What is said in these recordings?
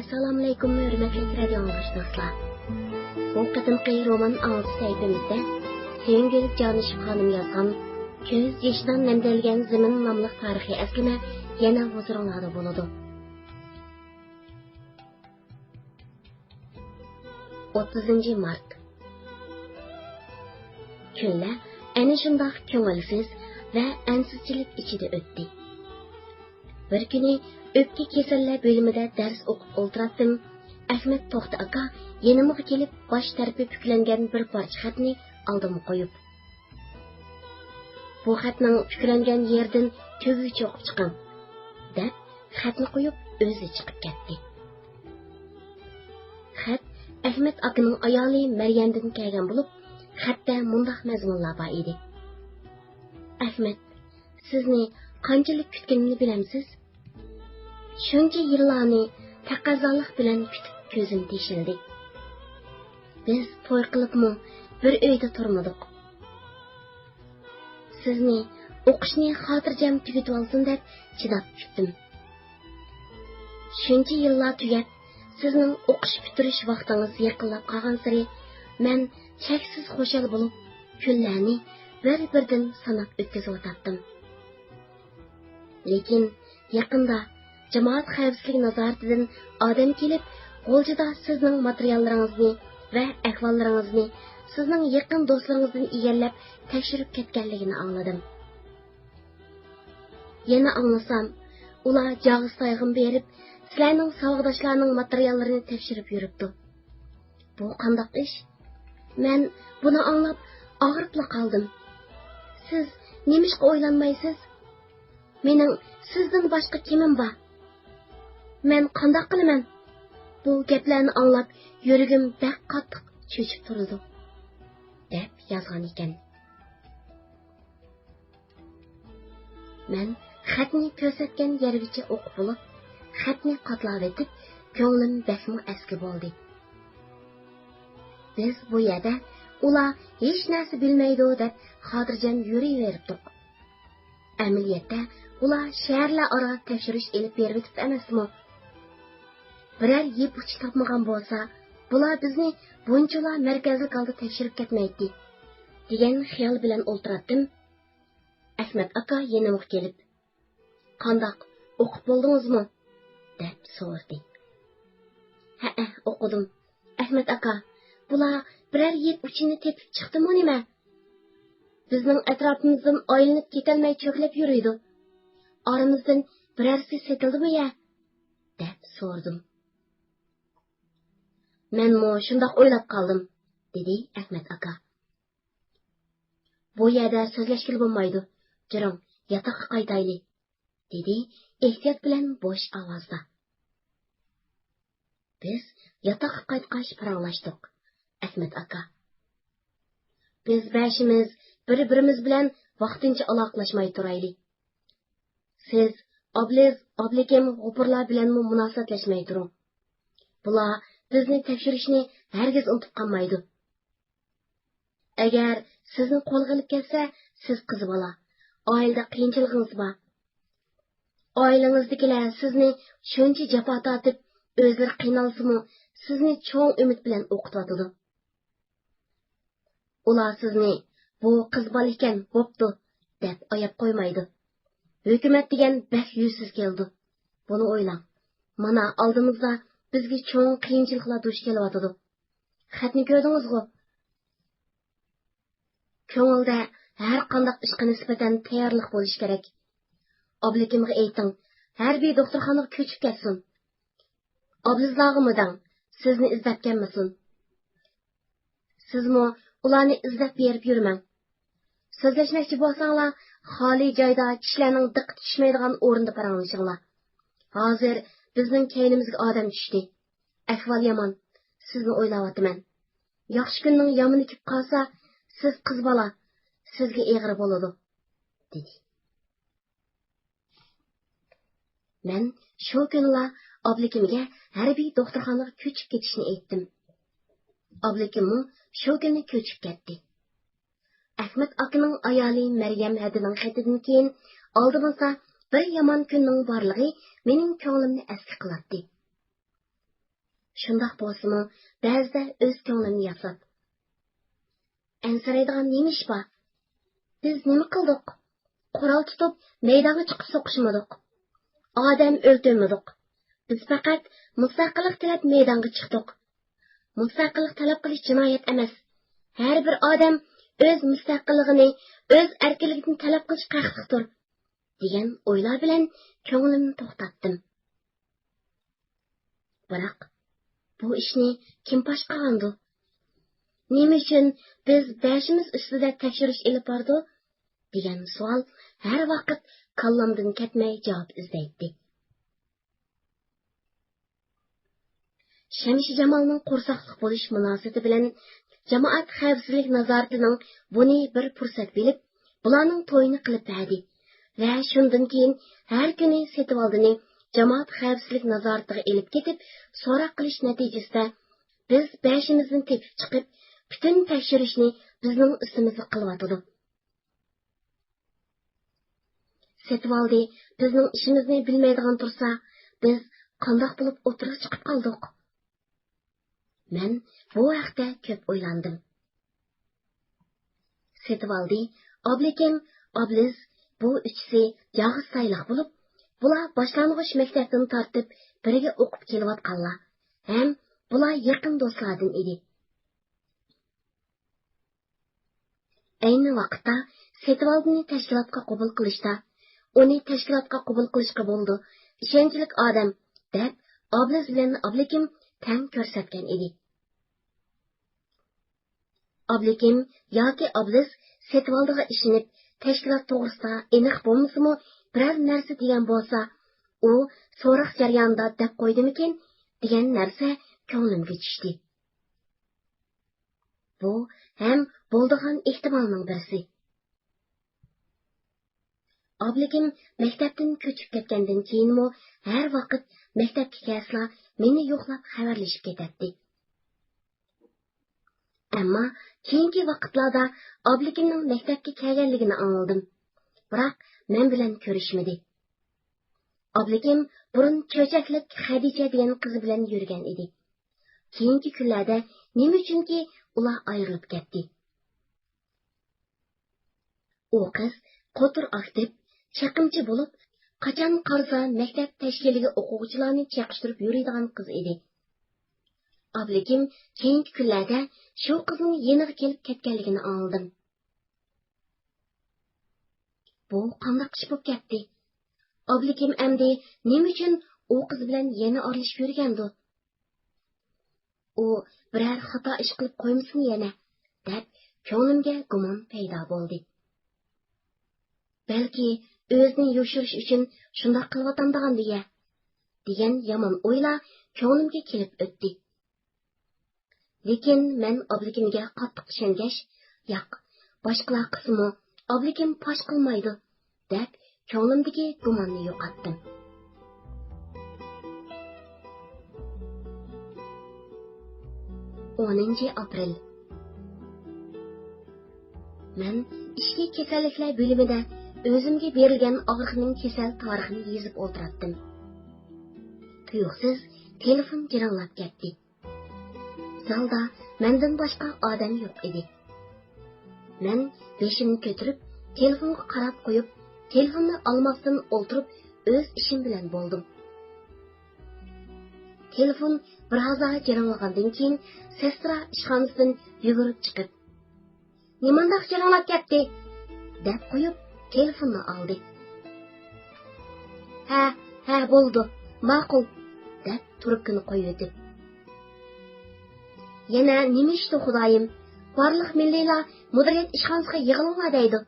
Assalamu alaykum, hörmətli radio dinləyicilər. Bu qadimki roman altı səhifəmizdə Sevgili Canışıb xanım yazған Көз yaşından nəmdəlgən zimin namlıq tarixi əslində yana huzuringizda bo'ladi. 30 mart. Kunlar ana shundoq ko'ngilsiz va ansizchilik ichida o'tdi. Bir kuni o'pka kasallar bo'limida dars o'qib o'tirdim. Ahmad To'xta aka yanimga kelib bosh tarafi puklangan bir parcha xatni oldimga qo'yib, bu xatning puklangan yerdan ko'gi cho'qib chiqing deb xatni qo'yib o'zi chiqib ketdi. Xat Ahmad akaning ayoli Maryamdan kelgan bo'lib, xatda mundaq mazmunlar bor edi. Ahmad, sizni qanchalik kutganimni bilamsiz? Shuncha yillarni taqozolik bilan kutib ko'zim teshildi. Biz to'y qilibmi bir uyda turmadik. Sizni o'qishni xotirjam tugatib olsin deb chidab kutdim. Shuncha yillar tugab, sizning o'qish bitirish vaqtingiz yaqinlab qolgan sari men cheksiz xushal bo'lib, kunlarni bir-birdan sanab o'tkazib o'tdim. Lekin yaqinda jamoat xavfsizlik nazoratidan odam kelib, G'o'ljida sizning materiallaringizni va ahvollaringizni sizning yaqin do'stlaringizdan egallab tekshirib ketganligini angladim. Yana anglasam, ular Jog'istoyga berib, sizlarning savdodoshlarning materiallarini tekshirib yuribdi. Bu qanday ish? Men buni anglab og'rib qoldim. Siz nemishqa o'ylanmaysiz? Mening sizdan boshqa kimim bor? Men qanday qilaman? Bu gaplarni anglab, yuragim baq qattiq cho'chib turdi, deb yozgan ekan. Men xatni ko'rsatgan yergacha o'qib bo'lib, xatni qatlab etib, ko'nglim bakmi aski bo'ldi. Biz bu yerda ular hech narsa bilmaydi deb xotirjam yuraveribdik. Amaliyotda ular shaharlar aro tekshirish elib berib emasmi? Biror yeb uch topmagan bo'lsa, bular bizni bunchalar markazlik oldi tekshirib ketmaydi, degan xiyol bilan o'tirdim. Ahmad aka yanimga kelib, "Qandoq, o'qib bo'ldingizmi?" deb so'radi. "Ha, o'qidim. Ahmad aka, bular biror yeb uchini tepib chiqdimi nima? Bizning atrofimizdan oylinib ketolmay cho'klab yuriydi. Oramizdan birorsi setildimi ya?" deb so'rdim. "Men shundoq o'ylab qoldim", dedi Ahmad aka. "Bu yerda so'zlashgil bo'lmaydi. Jiring, yotoqqa qaytayli", dedi ehtiyot bilan bo'sh ovozda. Biz yotoqqa qaytqach paranglashdik. Ahmad aka, "Biz bashimiz bir-birimiz bilan vaqtincha aloqalashmay turayli. Siz oblekim g'upurlar bilan munosabatlashmay turing. Bular bizni tekshirishni hargiz unutib qolmaydi. Agar sizni qo'lga olib kelsa, siz qiz bola, oilada qiyinchiligingiz bor. Oilangizdagilar sizni shuncha jafo tortib, o'zlari qiynalsa-mu, sizni cho'ng umid bilan o'qitadi. Ular sizni bu qiz bola ekan, bo'pti deb oyab qo'ymaydi. Hukumat degan bak yuzsiz keldi. Buni o'ylang. Mana oldimizda bizga cho'ng qiyinchiliklar duch kelyotidi. Xatni ko'rdingizmi? Ko'ngilda har qanday ishga nisbatan tayyorlik bo'lish kerak. Oblikimga ayting, harbiy doktorxonaga ko'chib ketsin. Oblizlarg'imi dang, sizni izlab kelmasin. Sizmi ularni izlab berib yurmang. So'zlashmoqchi bo'lsanglar, xoli joyda kishilarning diqqat tushmaydigan o'rinda paranglashinglar. Hozir bizning keynimizga odam tushdi. Ahvol yomon. Sizni o'ylayapman. Yaxshi kunning yomoni kelib qolsa, siz qiz bola, sizga egri bo'ladi, dedi. Men shu kunlar oblikimga harbiy doktorxonaga ko'chib ketishni aytdim. Oblikimmi shu kuni ko'chib ketdi. Ahmad akaning ayoli Maryam hadining xatidan keyin oldimizda bir yomon kunning borligi mening ko'nglimni aski qiladi. Şundaq bolsa-mı, ba'zida o'z ko'nglimni yaslab. Ansiraydigan nima ish bor? Biz nima qildik? Qurol tutib, maydonga chiqib so'qishmadik. Odam o'ldirmadik. Biz faqat mustaqillik tilab maydonga chiqdik. Mustaqillik talab qilish jinoyat emas. Har bir odam o'z mustaqilligini, o'z erkinligini talab qilish haqlidir, degan o'ylar bilan ko'nglimni to'xtatdim. Biroq bu ishni kim fosh qilgandi? Nima uchun biz bashimiz ustida tekshirish ilib bordi? degan savol har vaqt kallamdan ketmay javob izlaydi. Şemşi Jamalning qo'rsaqliq bo'lish munosabati bilan jamoat xavfsizlik nazoratining buni bir fursat bilib, bularning to'yini qilib berdi va shundan keyin har kuni Setvoldini jamoat xavfsizlik nazoratiga elib ketib, so'roq qilish natijasida biz bashimizni tepib chiqib, butun tekshirishni bizning ustimizga qilyotdi. Setvoldi bizning ishimizni bilmaydigan tursa, biz qandoq bo'lib o'tirib chiqib qoldik? Men bu haqda ko'p o'ylandim. Setvoldi, Oblikim, Obliz bu ikkisi yog'iz sayliq bo'lib, bular boshlang'ich maktabdan tortib birga o'qib kelayotganlar, ham bular yaqin do'stlardan edi. Ayni vaqtda Setvoldini tashkilotga qabul qilishda, uni tashkilotga qabul qilishga bo'ldi, ishonchlik odam deb Obliz bilan Oblikim tang ko'rsatgan edi. Oblikim yoki Obliz Setvoldiga ishonib, tashkilot to'g'risida aniq bo'lmasa-mu, biror narsa degan bo'lsa, u so'roq jarayonida deb qo'ydimikin degan narsa ko'nglimga tushdi. Bu ham bo'ldigan ehtimolning birisi. Oblikim maktabdan ko'chib ketgandan keyinmi har vaqt maktabga kelsa meni yo'qlab xabarlashib ketadi. Ammo keyingi vaqtlarda Oblikimning maktabga kelganligini angladim. Biroq men bilan ko'rishmadi. Oblikim burun cho'chaklik Xadicha degan qiz bilan yurgan edi. Keyingi kunlarda nima uchunki ular ayrilib ketdi. U qiz qo'tir aktiv, chaqimchi bo'lib, qachon qarsa maktab tashkiliga o'quvchilarni chaqishtirib yuradigan qiz edi. Oblikim keyingi kunlarda shu qizning yeniga kelib ketganligini angladim. Bu qanday ish bo'lib ketdi? Oblikim endi nima uchun u qiz bilan yana oralashib yurgandi? U biror xato ish qilib qo'ymasin yana, deb ko'nglimga gumon paydo bo'ldi. Balki o'zini yoshirish uchun shunday qilyotgandigan degan yomon o'ylar ko'nglimga kelib o'tdi. Lekin men Oblikimga qattiq ishongach, yo'q, boshqalar qismi Oblikim fosh qilmaydi, deb ko'nglimdagi gumonni yo'qotdim. 10 aprel. Men ishki kasalliklar bo'limida o'zimga berilgan og'riqning kasal tarixini yozib o'tirdim. Tuyuqsiz telefon jiringlab ketdi. Zalda mendan boshqa odam yo'q edi. Men beshimni ko'tarib, telefonga qarab qo'yib, telefonni olmasdan o'tirib, o'z ishim bilan bo'ldim. Telefon biroz jiringlagandan keyin sestra ishxonasidan yugurib chiqib, "Nimandaq jiringlab ketdi?" deb qo'yib, telefonni oldi. Ha, bo'ldi, ma'qul, deb trubkani qo'yib o'tib. Yana nima ishdi xudoyim? Barliq milliylar mudiriyat ishxonasiga yig'ilinglar deydi,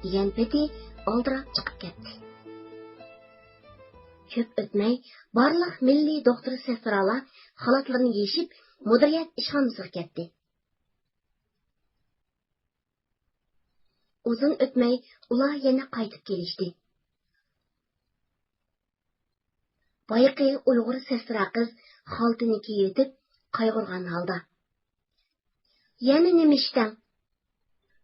degan peti oldirab chiqib ketdi. Ko'p o'tmay barliq milliy doktor sestralar xalatlarini yechib mudiriyat ishxonasiga ketdi. Uzun o'tmay ular yana qaytib kelishdi. Boyqi Uyg'ur sestra qiz xaltini kiyib qayg'urgan holda: "Yana nima ishdan?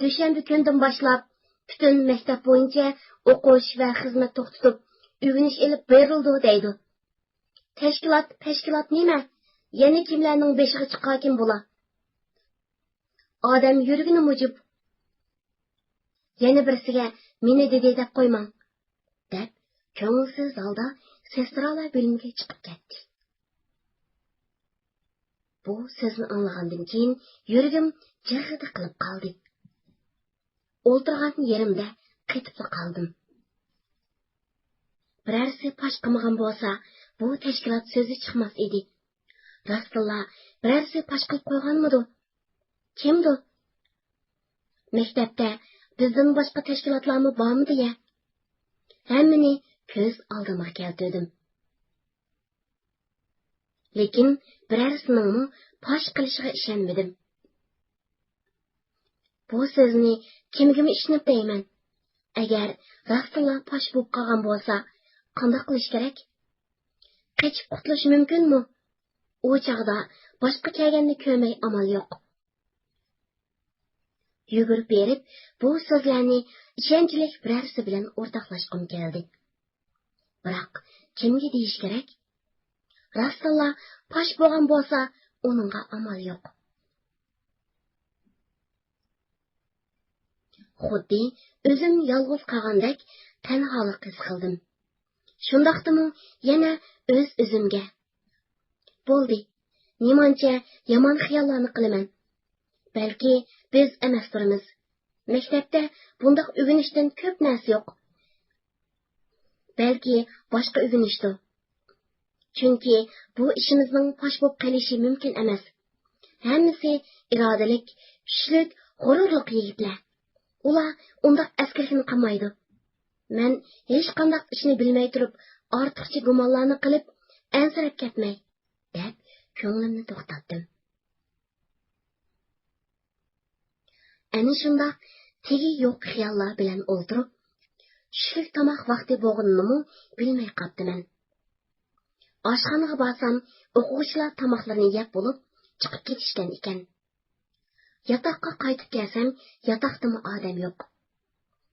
Dushanba kundan boshlab butun maktab bo'yicha o'qish va xizmat to'xtatib, o'g'inish ilib berildi deydi. Tashkilot nima? yana kimlarning beshiga chiqqan bo'la? Odam yurgini mujib. Yana birisiga meni dedi deb qo'ymang, deb ko'ngilsiz holda sestralar bo'limiga chiqib ketdi. Bu so'zni anglagandan keyin yuragim jig'ida qilib qoldi. O'ltirgan yerimda qetib qoldim. Birarsi pash qilmagan bo'lsa, bu tashkilot so'zi chiqmas edi. Rostilla, birarsi pash qilib qo'yganmidi? Kimdi? Maktabda bizdan boshqa tashkilotlarmi bormi deya? Hammani ko'z oldimga keltirdim. Lekin birarsining pash qilishiga ishonmadim. Bu so'zni kimga ishonib deyman? Agar rostilla pash bo'lib qolgan bo'lsa, qanday qilish kerak? Qechib qutulish mumkinmi? U chog'da boshqa kelganni ko'rmay amal yo'q. Yugurib berib, bu so'zlarni ishonchlik birarsi bilan o'rtoqlashqim keldi. Biroq kimga deyish kerak? Rostilla pash bo'lgan bo'lsa, uningga amal yo'q. Xuddi o'zim yolg'iz qolgandek tanholik his qildim. Shundaqdimi yana o'zimga. Bo'ldi. Nimancha yomon xiyollarni qilaman. Balki biz emas turimiz. Maktabda bundoq o'rganishdan ko'p narsa yo'q. Balki boshqa o'rganishdir. Chunki bu ishimizning fosh bo'lib qolishi mumkin emas. Hammasi irodalik, kuchlik, g'ururli yigitlar. Ular undoq askarlikni qilmaydi. Men hech qanday ishni bilmay turib, ortiqcha gumonlarni qilib, ansirab ketmay, deb ko'nglimni to'xtatdim. Ana shundoq tegi yo'q xiyollar bilan o'ltirib, tushlik tomoq vaqti bo'lganini bilmay qoldim. Oshxonaga borsam, o'quvchilar tomoqlarini yeb bo'lib, chiqib ketishgan ekan. Yotoqqa qaytib kelsam, yotoqdami odam yo'q.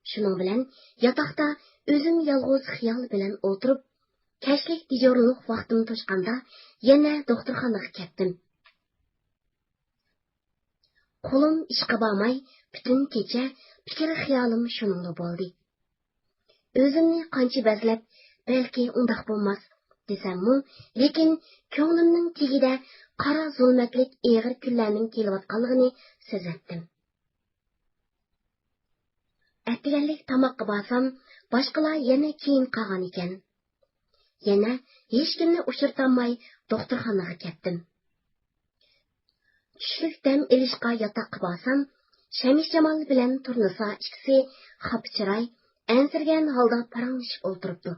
Shuning bilan yotoqda o'zim yolg'iz xiyol bilan o'tirib, kashlik dijorlik vaqtim to'shqanda yana doktorxonaga ketdim. Qo'lim ishqa bormay, butun kecha fikr xiyolim shuningda bo'ldi. O'zimni qancha bazlab, balki undoq bo'lmas desammi, lekin ko'nglimning tagida qora zulmatlik eg'ir kunlarning kelayotganligini sezatdim. Atganlik tomoqqa borsam, boshqalar yana keyin qolgan ekan. Yana hech kimni uchirtamay doktorxonaga ketdim. Tushlik dam ilishqa yotoqqa borsam, Shamish Jamol bilan Turnisa ikkisi xapchiray, ansirgan holda paranglashib o'tiribdi.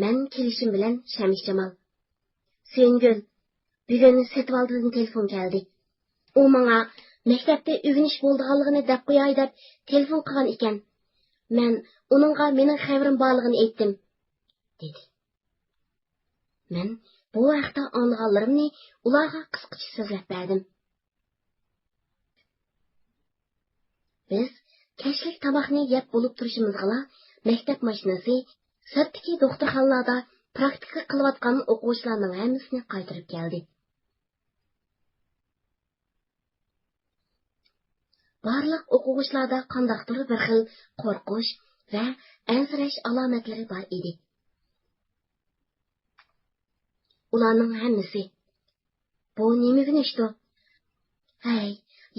Men kelishim bilan Shamish Jamol: "Sengil, bugun Setvaldan telefon keldi. U menga maktabda o'rganish bo'lganligini deb qo'yay deb telefon qilgan ekan. Men uningga mening xabarim borligini aytdim", dedi. Men bu vaqtda anlaganlarimni ularga qisqacha so'zlab berdim. Biz kashlik tomoqni yeb bo'lib turishimizga maktab mashinasi sirtdagi doktorxonalarda praktika qilayotgan o'quvchilarning hammasini qaytarib keldi. Barliq o'quvchilarda qandaqdir bir xil qo'rqish va ansirash alomatlari bor edi. Ularning hammasi: "Bu nima ishdi? Hay,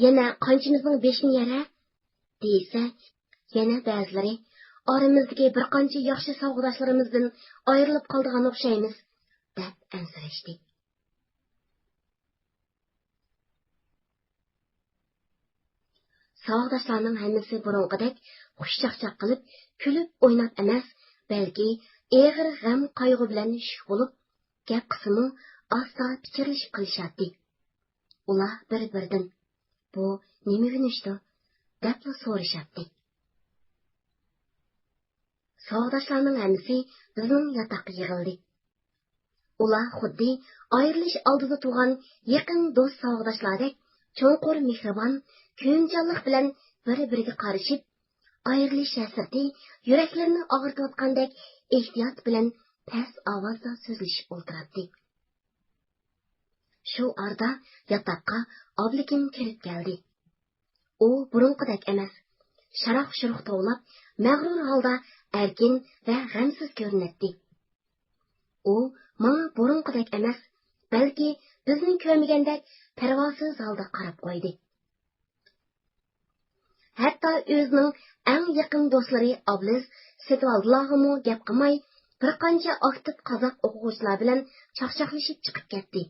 yana qanchimizning beshini yara?" deysa, yana ba'zilari: "Oramizdagi bir qancha yaxshi savg'adoshlarimizdan ayrilib qoldigan o'xshaymiz", deb ansirashdi. Savg'adoshlarning hammasi burunqidek xushchaqchaq qilib, kulib o'ynab emas, balki eg'ir g'am qayg'u bilan shuk bo'lib, gap qismi asta pichirlashib qilishadi. Ular bir-biridan: "Bu nima ishdi?" deb so'rashadi. Savg'adoshlarning hammasi bizning yotoqqa yig'ildi. Ular xuddi ayrilish oldida turgan yaqin do'st savg'adoshlardek cho'nqur mehribon, ko'njonlik bilan bir-biriga qarashib, ayrilish hasrati yuraklarini og'ritayotgandek ehtiyot bilan past ovozda so'zlashib o'tirardi. Shu arada yotoqqa Oblikin kirib keldi. U burunqidek emas, sharoq-shuruq tovlab, mag'rur holda erkin va g'amsiz ko'rinadi. U menga burunqidek emas, balki bizni ko'rmagandek parvosiz holda qarab qo'ydi. Hatto o'zining eng yaqin do'stlari Obliz Setvaldilarga gap qilmay, bir qancha aktiv qozoq o'quvchilar bilan chaqchaqlashib chiqib ketdi.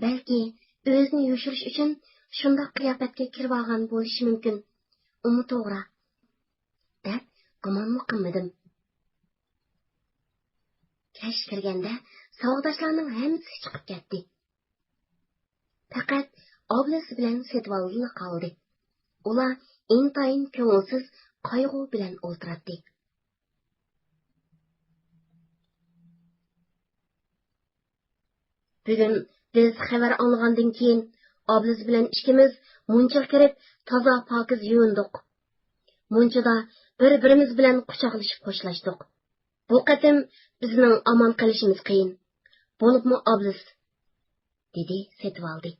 Balki o'zini yoshirish uchun shunday qiyofatga kirib olgan bo'lishi mumkin. Uni to'g'ri deb gumonmi qilmadim. Kech kirganda savdoshlarning hammasi chiqib ketdi. Faqat Obliz bilan Setvaldi qoldi. Ular intayin ko'ngilsiz qayg'u bilan o'tiradi. Bugun biz xabar olgandan keyin Obliz bilan ikkimiz munchaga kirib toza pokiz yuvindik. Munchada bir-birimiz bilan quchoqlashib xo'shlashdik. Bu qatim bizning omon qolishimiz qiyin. Bo'libmi Obliz? dedi Setvaldi.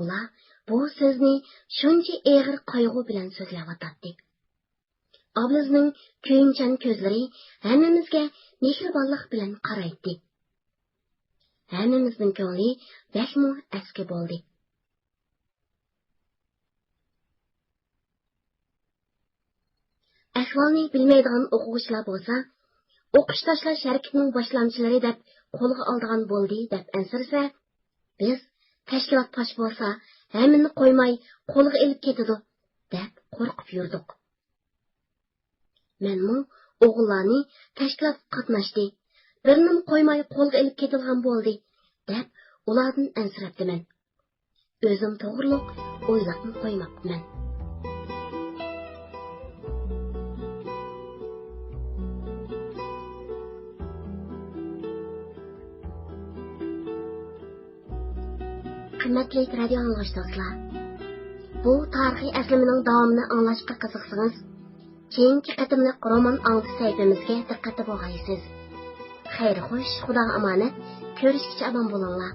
Ular bu so'zni shuncha eg'ir qayg'u bilan so'zlayotdi. Oblizning kuyunchan ko'zlari hammamizga mehribonlik bilan qaraydi. Hammamizning ko'ngli bakmu aski bo'ldi. Ahvolni bilmaydigan o'quvchilar bo'lsa, o'qish tashlash harakatining boshlamchilari deb qo'lga oldigan bo'ldi deb ansirsa, biz tashkilot posh bo'lsa, hammani qo'ymay qo'lga ilib ketadi deb qo'rqib yurdik. Menmu o'g'illarni tashkilot qatnashdi, birni qo'ymay qo'lga ilib ketilgan bo'ldi deb ulardan ansirabdiman. O'zim to'g'riliq o'ylabni qo'ymabman. Hürmetli radio anlaştıqlar. Bu tarixiy aslining davomini anglashga qiziqsangiz, keyingi qatimliq roman angliti saytimizga diqqatli bo'lg'aysiz. Xayr xo'sh, Xudoga omonat, ko'rishguncha omon bo'linglar.